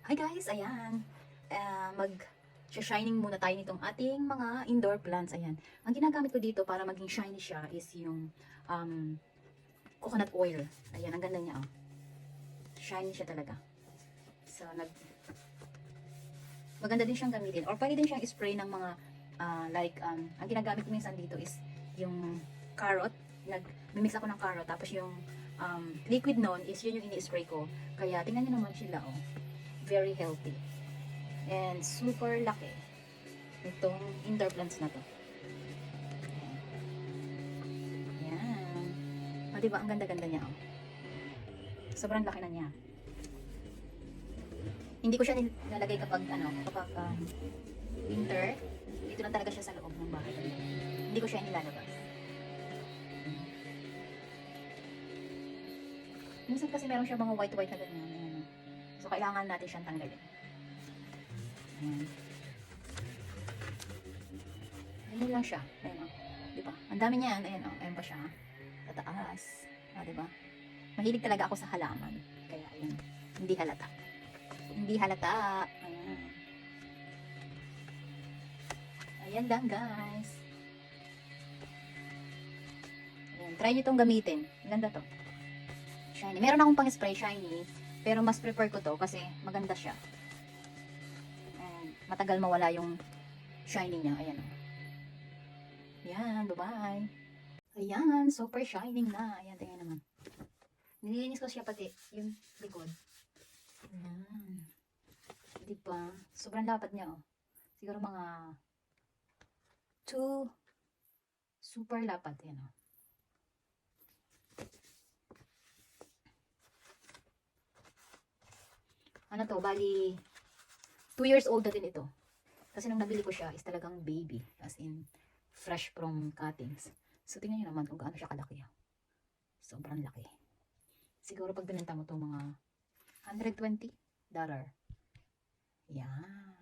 Hi guys, ayan. Mag-shining muna tayo nitong ating mga indoor plants. Ayan. Ang ginagamit ko dito para maging shiny siya is yung coconut oil. Ayan, ang ganda niya. Oh. Shiny siya talaga. So, maganda din siyang gamitin. Or pwede din siyang spray ng mga ang ginagamit ko minsan dito is yung carrot. Nag-mix ako ng carrot. Tapos yung liquid nun is yun yung ini-spray ko. Kaya tingnan nyo naman sila. Oh. Very healthy. And super laki itong indoor plants na to. Ayan. O, diba? Ang ganda-ganda niya. Oh. Sobrang laki na niya. Hindi ko siya nilalagay kapag winter. Dito lang talaga siya sa loob ng bahay. Hindi ko siya nilalabas. Minsan kasi meron siya mga white-white na ganyan. Ayan. So, kailangan natin siyang tanggalin. Ayan. Ayan lang siya. Ayan o. Diba? Ang dami niyan. Ayan o. Ayan pa siya. Tataas. O, diba? Mahilig talaga ako sa halaman. Kaya, ayan. Hindi halata. Hindi halata. Ayan. Ayan lang, guys. Ayan. Try nyo itong gamitin. Ganda to. Shiny. Meron akong pang spray shiny. Pero mas prefer ko to kasi maganda siya. And matagal mawala yung shiny niya. Ayan o. Ayan, bye-bye. Ayan, super shining na. Ayan, tingnan naman. Nililinis ko siya pati yung likod. Ayan. Diba? Sobrang lapad niya, oh. Siguro mga 2. Super lapad. Ayan, oh. Ano to, bali 2 years old na din ito. Kasi nung nabili ko siya is talagang baby. As in, fresh from cuttings. So, tingnan nyo naman kung gaano siya kalaki. Sobrang laki. Siguro pag binenta mo to mga $120. Yan.